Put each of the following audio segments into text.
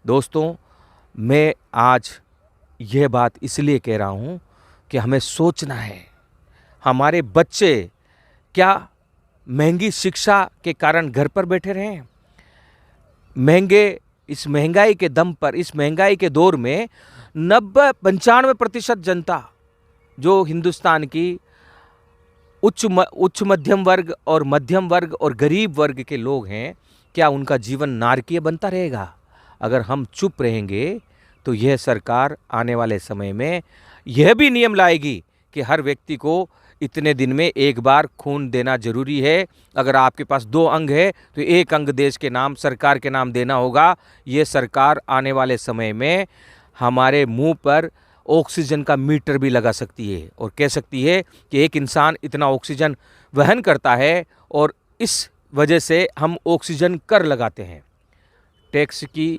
दोस्तों, मैं आज यह बात इसलिए कह रहा हूँ कि हमें सोचना है, हमारे बच्चे क्या महंगी शिक्षा के कारण घर पर बैठे रहे हैं? इस महंगाई के दम पर, इस महंगाई के दौर में 95% जनता जो हिंदुस्तान की उच्च मध्यम वर्ग और गरीब वर्ग के लोग हैं, क्या उनका जीवन नारकीय बनता रहेगा? अगर हम चुप रहेंगे तो यह सरकार आने वाले समय में यह भी नियम लाएगी कि हर व्यक्ति को इतने दिन में एक बार खून देना जरूरी है। अगर आपके पास 2 अंग है तो 1 अंग देश के नाम, सरकार के नाम देना होगा। ये सरकार आने वाले समय में हमारे मुंह पर ऑक्सीजन का मीटर भी लगा सकती है और कह सकती है कि एक इंसान इतना ऑक्सीजन वहन करता है और इस वजह से हम ऑक्सीजन कर लगाते हैं। टैक्स की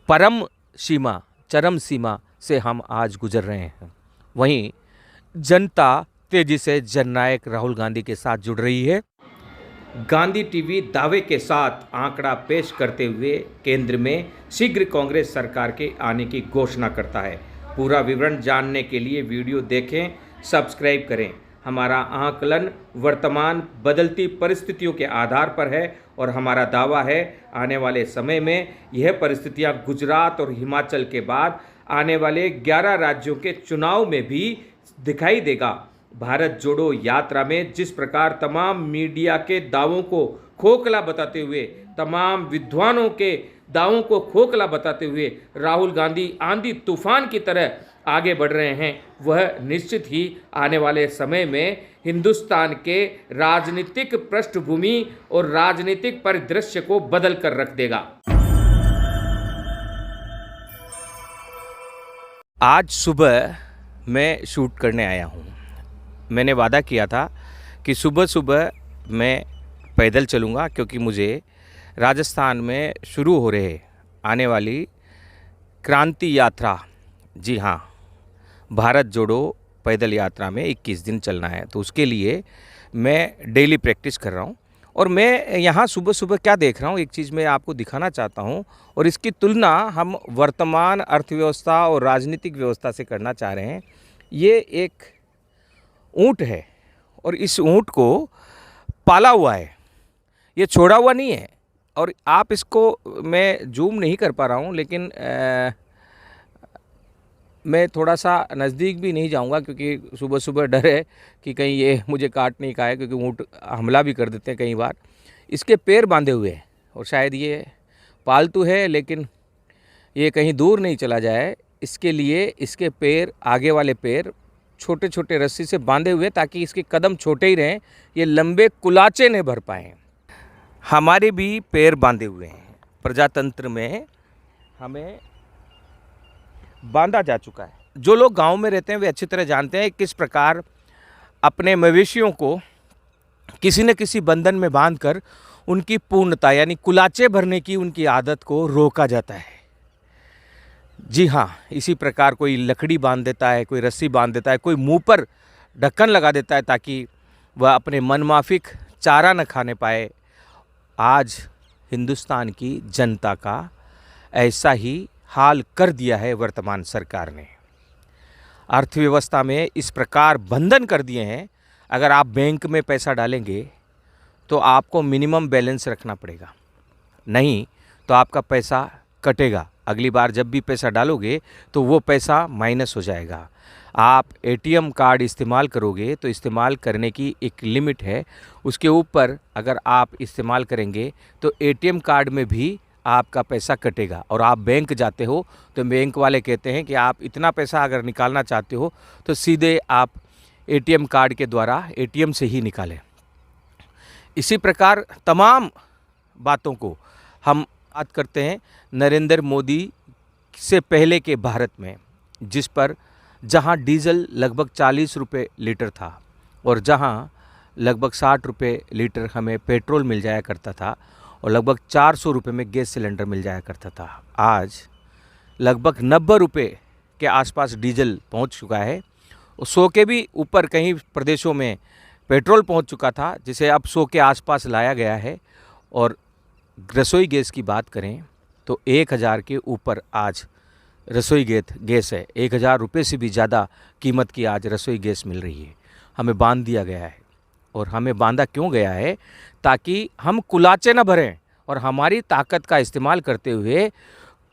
चरम सीमा से हम आज गुजर रहे हैं। वहीं जनता तेजी से जननायक राहुल गांधी के साथ जुड़ रही है। गांधी टीवी दावे के साथ आंकड़ा पेश करते हुए केंद्र में शीघ्र कांग्रेस सरकार के आने की घोषणा करता है। पूरा विवरण जानने के लिए वीडियो देखें, सब्सक्राइब करें। हमारा आकलन वर्तमान बदलती परिस्थितियों के आधार पर है और हमारा दावा है आने वाले समय में यह परिस्थितियां गुजरात और हिमाचल के बाद आने वाले 11 राज्यों के चुनाव में भी दिखाई देगा। भारत जोड़ो यात्रा में जिस प्रकार तमाम मीडिया के दावों को खोखला बताते हुए, तमाम विद्वानों के दावों को खोखला बताते हुए राहुल गांधी आंधी तूफान की तरह आगे बढ़ रहे हैं, वह निश्चित ही आने वाले समय में हिंदुस्तान के राजनीतिक पृष्ठभूमि और राजनीतिक परिदृश्य को बदल कर रख देगा। आज सुबह मैं शूट करने आया हूँ। मैंने वादा किया था कि सुबह सुबह मैं पैदल चलूँगा, क्योंकि मुझे राजस्थान में शुरू हो रहे आने वाली क्रांति यात्रा, जी हाँ, भारत जोड़ो पैदल यात्रा में 21 दिन चलना है। तो उसके लिए मैं डेली प्रैक्टिस कर रहा हूँ और मैं यहाँ सुबह सुबह क्या देख रहा हूँ, एक चीज़ मैं आपको दिखाना चाहता हूँ और इसकी तुलना हम वर्तमान अर्थव्यवस्था और राजनीतिक व्यवस्था से करना चाह रहे हैं। ये एक ऊँट है और इस ऊँट को पाला हुआ है, ये छोड़ा हुआ नहीं है। और आप इसको, मैं जूम नहीं कर पा रहा हूँ, लेकिन मैं थोड़ा सा नज़दीक भी नहीं जाऊंगा, क्योंकि सुबह सुबह डर है कि कहीं ये मुझे काट नहीं खाए, क्योंकि ऊँट हमला भी कर देते हैं कई बार। इसके पैर बांधे हुए हैं और शायद ये पालतू है, लेकिन ये कहीं दूर नहीं चला जाए, इसके लिए इसके पैर, आगे वाले पैर छोटे छोटे रस्सी से बांधे हुए, ताकि इसके कदम छोटे ही रहें, ये लंबे कुलाचे न भर पाएँ। हमारे भी पैर बांधे हुए हैं। प्रजातंत्र में हमें बांधा जा चुका है। जो लोग गांव में रहते हैं वे अच्छी तरह जानते हैं किस प्रकार अपने मवेशियों को किसी न किसी बंधन में बांधकर उनकी पूर्णता यानी कुलाचे भरने की उनकी आदत को रोका जाता है। जी हाँ, इसी प्रकार कोई लकड़ी बांध देता है, कोई रस्सी बांध देता है, कोई मुंह पर ढक्कन लगा देता है ताकि वह अपने मनमाफिक चारा न खाने पाए। आज हिंदुस्तान की जनता का ऐसा ही हाल कर दिया है वर्तमान सरकार ने। अर्थव्यवस्था में इस प्रकार बंधन कर दिए हैं, अगर आप बैंक में पैसा डालेंगे तो आपको मिनिमम बैलेंस रखना पड़ेगा, नहीं तो आपका पैसा कटेगा। अगली बार जब भी पैसा डालोगे तो वो पैसा माइनस हो जाएगा। आप एटीएम कार्ड इस्तेमाल करोगे तो इस्तेमाल करने की एक लिमिट है, उसके ऊपर अगर आप इस्तेमाल करेंगे तो एटीएम कार्ड में भी आपका पैसा कटेगा। और आप बैंक जाते हो तो बैंक वाले कहते हैं कि आप इतना पैसा अगर निकालना चाहते हो तो सीधे आप एटीएम कार्ड के द्वारा एटीएम से ही निकालें। इसी प्रकार तमाम बातों को हम बात करते हैं नरेंद्र मोदी से पहले के भारत में, जिस पर जहां डीजल लगभग 40 रुपये लीटर था और जहां लगभग 60 रुपये लीटर हमें पेट्रोल मिल जाया करता था और लगभग 400 रुपये में गैस सिलेंडर मिल जाया करता था। आज लगभग 90 रुपये के आसपास डीजल पहुंच चुका है और 100 के भी ऊपर कई प्रदेशों में पेट्रोल पहुंच चुका था, जिसे अब 100 के आसपास लाया गया है। और रसोई गैस की बात करें तो 1000 के ऊपर आज रसोई गैस है। 1000 रुपये से भी ज़्यादा कीमत की आज रसोई गैस मिल रही है। हमें बांध दिया गया है। और हमें बांधा क्यों गया है? ताकि हम कुलाचे न भरें और हमारी ताकत का इस्तेमाल करते हुए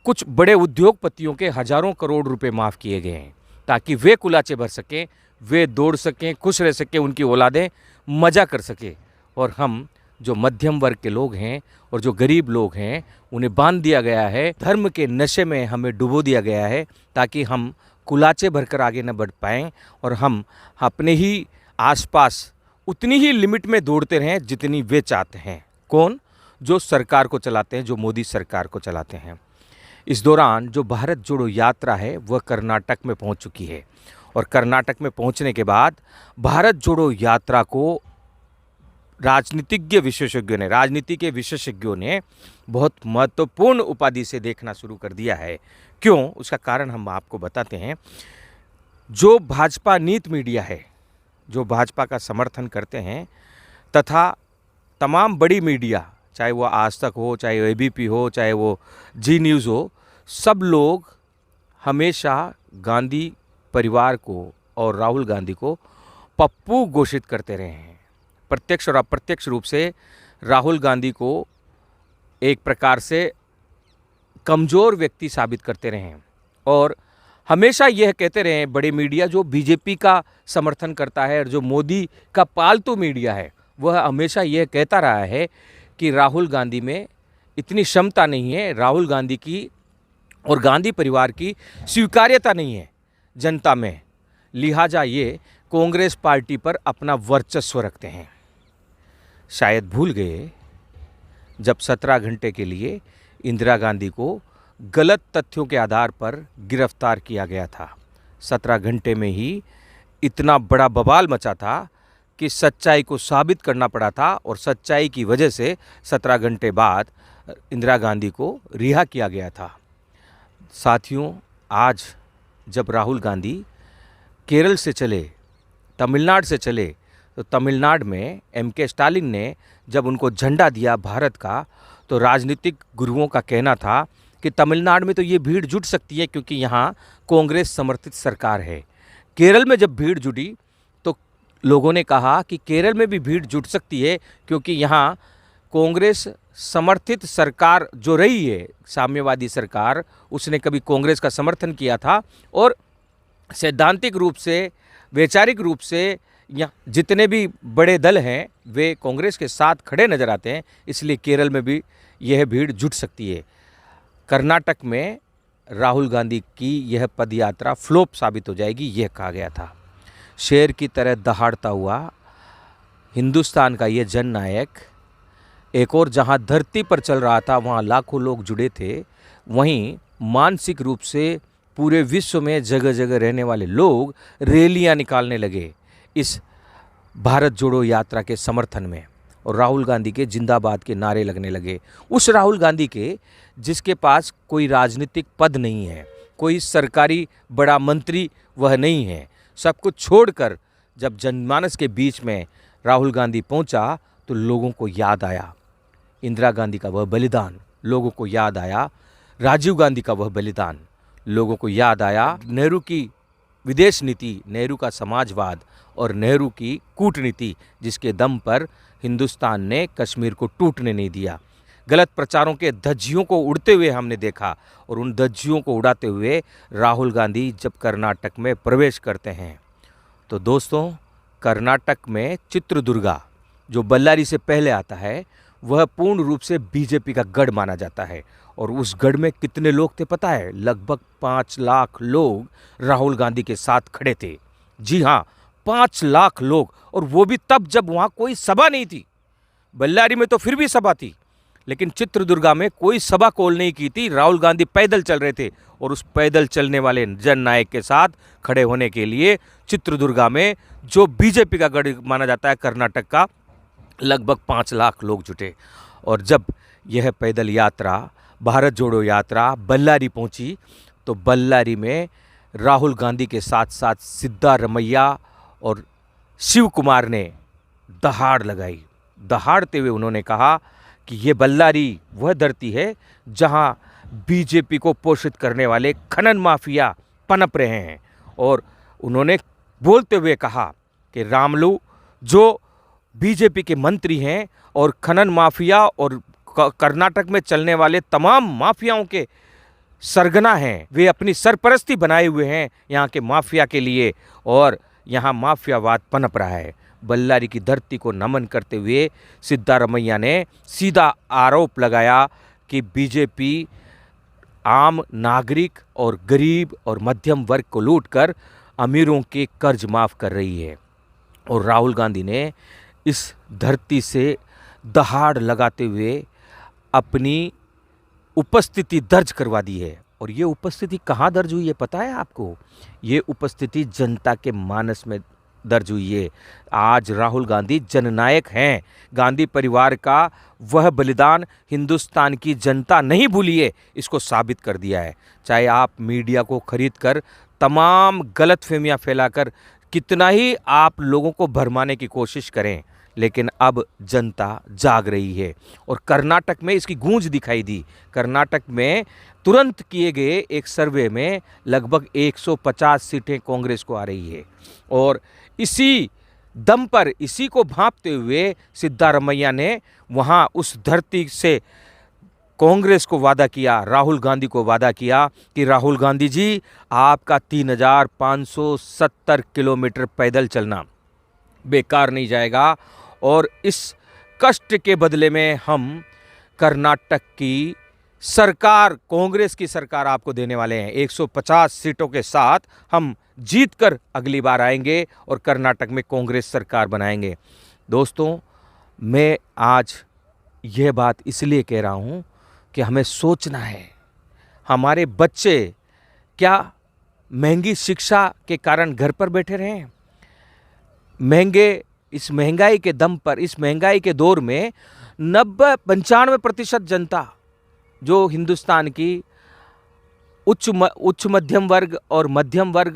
कुछ बड़े उद्योगपतियों के हज़ारों करोड़ रुपए माफ़ किए गए हैं, ताकि वे कुलाचे भर सकें, वे दौड़ सकें, खुश रह सकें, उनकी औलादें मज़ा कर सकें। और हम जो मध्यम वर्ग के लोग हैं और जो गरीब लोग हैं, उन्हें बांध दिया गया है। धर्म के नशे में हमें डुबो दिया गया है ताकि हम कुलाचे भरकर आगे न बढ़ पाएँ और हम अपने ही आसपास उतनी ही लिमिट में दौड़ते रहें जितनी वे चाहते हैं। कौन? जो सरकार को चलाते हैं, जो मोदी सरकार को चलाते हैं। इस दौरान जो भारत जोड़ो यात्रा है वह कर्नाटक में पहुंच चुकी है और कर्नाटक में पहुंचने के बाद भारत जोड़ो यात्रा को राजनीति के विशेषज्ञों ने बहुत महत्वपूर्ण उपाधि से देखना शुरू कर दिया है। क्यों? उसका कारण हम आपको बताते हैं। जो भाजपा नीत मीडिया है, जो भाजपा का समर्थन करते हैं, तथा तमाम बड़ी मीडिया, चाहे वो आज तक हो, चाहे एबीपी हो, चाहे वो जी न्यूज़ हो, सब लोग हमेशा गांधी परिवार को और राहुल गांधी को पप्पू घोषित करते रहे हैं। प्रत्यक्ष और अप्रत्यक्ष रूप से राहुल गांधी को एक प्रकार से कमज़ोर व्यक्ति साबित करते रहे हैं और हमेशा यह कहते रहे हैं बड़े मीडिया जो बीजेपी का समर्थन करता है और जो मोदी का पालतू मीडिया है, वह हमेशा यह कहता रहा है कि राहुल गांधी में इतनी क्षमता नहीं है, राहुल गांधी की और गांधी परिवार की स्वीकार्यता नहीं है जनता में, लिहाजा ये कांग्रेस पार्टी पर अपना वर्चस्व रखते हैं। शायद भूल गए जब 17 घंटे के लिए इंदिरा गांधी को गलत तथ्यों के आधार पर गिरफ्तार किया गया था। 17 घंटे में ही इतना बड़ा बवाल मचा था कि सच्चाई को साबित करना पड़ा था और सच्चाई की वजह से 17 घंटे बाद इंदिरा गांधी को रिहा किया गया था। साथियों, आज जब राहुल गांधी केरल से चले, तमिलनाडु से चले, तो तमिलनाडु में एमके स्टालिन ने जब उनको झंडा दिया भारत का, तो राजनीतिक गुरुओं का कहना था कि तमिलनाडु में तो ये भीड़ जुट सकती है क्योंकि यहाँ कांग्रेस समर्थित सरकार है। केरल में जब भीड़ जुटी तो लोगों ने कहा कि केरल में भी भीड़ जुट सकती है क्योंकि यहाँ कांग्रेस समर्थित सरकार जो रही है, साम्यवादी सरकार, उसने कभी कांग्रेस का समर्थन किया था और सैद्धांतिक रूप से, वैचारिक रूप से यहाँ जितने भी बड़े दल हैं वे कांग्रेस के साथ खड़े नजर आते हैं, इसलिए केरल में भी यह भीड़ जुट सकती है। कर्नाटक में राहुल गांधी की यह पदयात्रा फ्लॉप साबित हो जाएगी, यह कहा गया था। शेर की तरह दहाड़ता हुआ हिंदुस्तान का यह जननायक एक और जहां धरती पर चल रहा था वहां लाखों लोग जुड़े थे, वहीं मानसिक रूप से पूरे विश्व में जगह जगह रहने वाले लोग रैलियां निकालने लगे इस भारत जोड़ो यात्रा के समर्थन में और राहुल गांधी के जिंदाबाद के नारे लगने लगे। उस राहुल गांधी के जिसके पास कोई राजनीतिक पद नहीं है, कोई सरकारी बड़ा मंत्री वह नहीं है, सब कुछ छोड़कर जब जनमानस के बीच में राहुल गांधी पहुंचा तो लोगों को याद आया इंदिरा गांधी का वह बलिदान, लोगों को याद आया राजीव गांधी का वह बलिदान, लोगों को याद आया नेहरू की विदेश नीति, नेहरू का समाजवाद और नेहरू की कूटनीति, जिसके दम पर हिंदुस्तान ने कश्मीर को टूटने नहीं दिया। गलत प्रचारों के धज्जियों को उड़ते हुए हमने देखा और उन धज्जियों को उड़ाते हुए राहुल गांधी जब कर्नाटक में प्रवेश करते हैं तो दोस्तों, कर्नाटक में चित्रदुर्गा जो बल्लारी से पहले आता है वह पूर्ण रूप से बीजेपी का गढ़ माना जाता है और उस गढ़ में कितने लोग थे पता है? लगभग 5 लाख लोग राहुल गांधी के साथ खड़े थे। जी हाँ, 5 लाख लोग, और वो भी तब जब वहाँ कोई सभा नहीं थी। बल्लारी में तो फिर भी सभा थी, लेकिन चित्रदुर्गा में कोई सभा कॉल नहीं की थी। राहुल गांधी पैदल चल रहे थे और उस पैदल चलने वाले जननायक के साथ खड़े होने के लिए चित्रदुर्गा में जो बीजेपी का गढ़ माना जाता है कर्नाटक का, लगभग 5 लाख लोग जुटे। और जब यह पैदल यात्रा, भारत जोड़ो यात्रा बल्लारी पहुंची तो बल्लारी में राहुल गांधी के साथ साथ सिद्धारमैया और शिव कुमार ने दहाड़ लगाई। दहाड़ते हुए उन्होंने कहा कि ये बल्लारी वह धरती है जहां बीजेपी को पोषित करने वाले खनन माफिया पनप रहे हैं। और उन्होंने बोलते हुए कहा कि रामुलु जो बीजेपी के मंत्री हैं और खनन माफिया और कर्नाटक में चलने वाले तमाम माफियाओं के सरगना हैं, वे अपनी सरपरस्ती बनाए हुए हैं यहाँ के माफिया के लिए और यहाँ माफियावाद पनप रहा है। बल्लारी की धरती को नमन करते हुए सिद्धारमैया ने सीधा आरोप लगाया कि बीजेपी आम नागरिक और गरीब और मध्यम वर्ग को लूटकर अमीरों के कर्ज माफ़ कर रही है। और राहुल गांधी ने इस धरती से दहाड़ लगाते हुए अपनी उपस्थिति दर्ज करवा दी है। और ये उपस्थिति कहाँ दर्ज हुई है पता है आपको? ये उपस्थिति जनता के मानस में दर्ज हुई है। आज राहुल गांधी जननायक हैं। गांधी परिवार का वह बलिदान हिंदुस्तान की जनता नहीं भूली है, इसको साबित कर दिया है। चाहे आप मीडिया को खरीद कर तमाम गलतफहमियां फैलाकर कितना ही आप लोगों को भरमाने की कोशिश करें, लेकिन अब जनता जाग रही है। और कर्नाटक में इसकी गूंज दिखाई दी। कर्नाटक में तुरंत किए गए एक सर्वे में लगभग 150 सीटें कांग्रेस को आ रही है। और इसी दम पर, इसी को भांपते हुए सिद्धारमैया ने वहां उस धरती से कांग्रेस को वादा किया, राहुल गांधी को वादा किया कि राहुल गांधी जी, आपका 3570 किलोमीटर पैदल चलना बेकार नहीं जाएगा और इस कष्ट के बदले में हम कर्नाटक की सरकार, कांग्रेस की सरकार आपको देने वाले हैं। 150 सीटों के साथ हम जीतकर अगली बार आएंगे और कर्नाटक में कांग्रेस सरकार बनाएंगे। दोस्तों, मैं आज यह बात इसलिए कह रहा हूं कि हमें सोचना है, हमारे बच्चे क्या महंगी शिक्षा के कारण घर पर बैठे रहें? इस महंगाई के दम पर, इस महंगाई के दौर में 95% जनता जो हिंदुस्तान की उच्च मध्यम वर्ग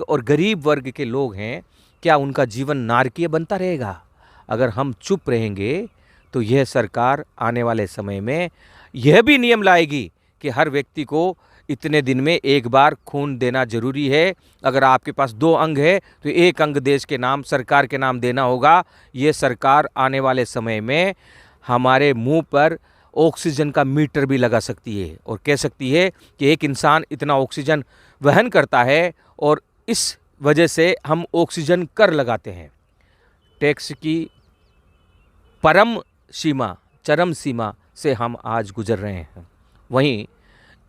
और गरीब वर्ग के लोग हैं, क्या उनका जीवन नारकीय बनता रहेगा? अगर हम चुप रहेंगे तो यह सरकार आने वाले समय में यह भी नियम लाएगी कि हर व्यक्ति को इतने दिन में एक बार खून देना जरूरी है। अगर आपके पास 2 अंग है तो 1 अंग देश के नाम, सरकार के नाम देना होगा। ये सरकार आने वाले समय में हमारे मुंह पर ऑक्सीजन का मीटर भी लगा सकती है और कह सकती है कि एक इंसान इतना ऑक्सीजन वहन करता है और इस वजह से हम ऑक्सीजन कर लगाते हैं। टैक्स की चरम सीमा से हम आज गुजर रहे हैं। वहीं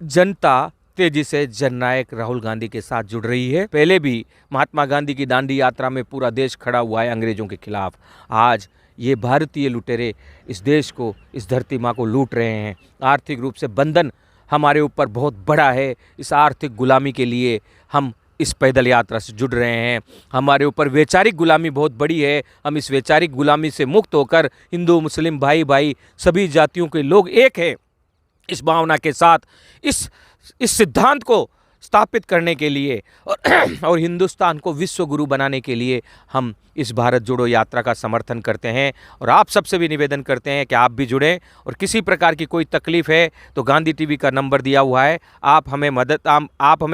जनता तेजी से जननायक राहुल गांधी के साथ जुड़ रही है। पहले भी महात्मा गांधी की दांडी यात्रा में पूरा देश खड़ा हुआ है अंग्रेजों के खिलाफ। आज ये भारतीय लुटेरे इस देश को, इस धरती माँ को लूट रहे हैं। आर्थिक रूप से बंधन हमारे ऊपर बहुत बड़ा है। इस आर्थिक गुलामी के लिए हम इस पैदल यात्रा से जुड़ रहे हैं। हमारे ऊपर वैचारिक गुलामी बहुत बड़ी है। हम इस वैचारिक गुलामी से मुक्त होकर हिंदू मुस्लिम भाई भाई सभी जातियों के लोग एक हैं। इस भावना के साथ इस सिद्धांत को स्थापित करने के लिए और हिंदुस्तान को विश्व गुरु बनाने के लिए हम इस भारत जोड़ो यात्रा का समर्थन करते हैं। और आप सबसे भी निवेदन करते हैं कि आप भी जुड़ें और किसी प्रकार की कोई तकलीफ़ है तो गांधी टीवी का नंबर दिया हुआ है, आप हमें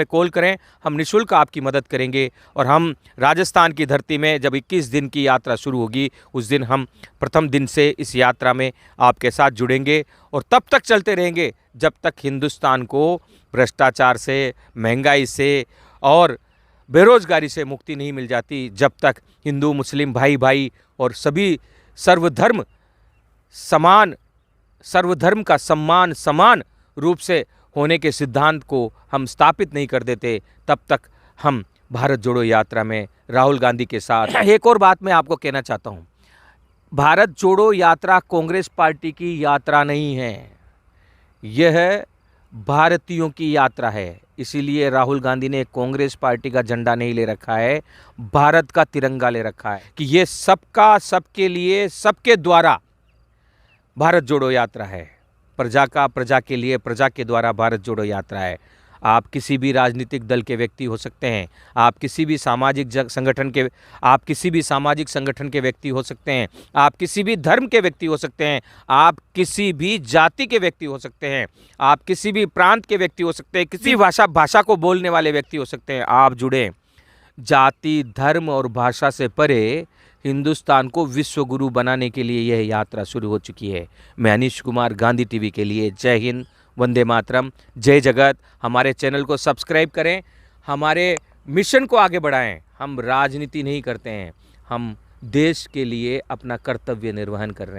कॉल करें, हम निःशुल्क आपकी मदद करेंगे। और हम राजस्थान की धरती में जब 21 दिन की यात्रा शुरू होगी उस दिन हम प्रथम दिन से इस यात्रा में आपके साथ जुड़ेंगे और तब तक चलते रहेंगे जब तक हिंदुस्तान को भ्रष्टाचार से, महंगाई से और बेरोजगारी से मुक्ति नहीं मिल जाती, जब तक हिंदू मुस्लिम भाई भाई और सभी सर्वधर्म का सम्मान समान रूप से होने के सिद्धांत को हम स्थापित नहीं कर देते, तब तक हम भारत जोड़ो यात्रा में राहुल गांधी के साथ। एक और बात मैं आपको कहना चाहता हूँ, भारत जोड़ो यात्रा कांग्रेस पार्टी की यात्रा नहीं है, यह भारतीयों की यात्रा है। इसीलिए राहुल गांधी ने कांग्रेस पार्टी का झंडा नहीं ले रखा है, भारत का तिरंगा ले रखा है कि ये सबका, सबके लिए, सबके द्वारा भारत जोड़ो यात्रा है। प्रजा का, प्रजा के लिए, प्रजा के द्वारा भारत जोड़ो यात्रा है। आप किसी भी राजनीतिक दल के व्यक्ति हो सकते हैं, आप किसी भी सामाजिक संगठन के व्यक्ति हो सकते हैं, आप किसी भी धर्म के व्यक्ति हो सकते हैं, आप किसी भी जाति के व्यक्ति हो सकते हैं, आप किसी भी प्रांत के व्यक्ति हो सकते हैं, किसी भाषा को बोलने वाले व्यक्ति हो सकते हैं। आप जुड़े। जाति, धर्म और भाषा से परे हिंदुस्तान को विश्व गुरु बनाने के लिए यह यात्रा शुरू हो चुकी है। मैं अनीश कुमार, गांधी टीवी के लिए जय हिंद, वंदे मातरम, जय जगत। हमारे चैनल को सब्सक्राइब करें, हमारे मिशन को आगे बढ़ाएं। हम राजनीति नहीं करते हैं, हम देश के लिए अपना कर्तव्य निर्वहन कर रहे हैं।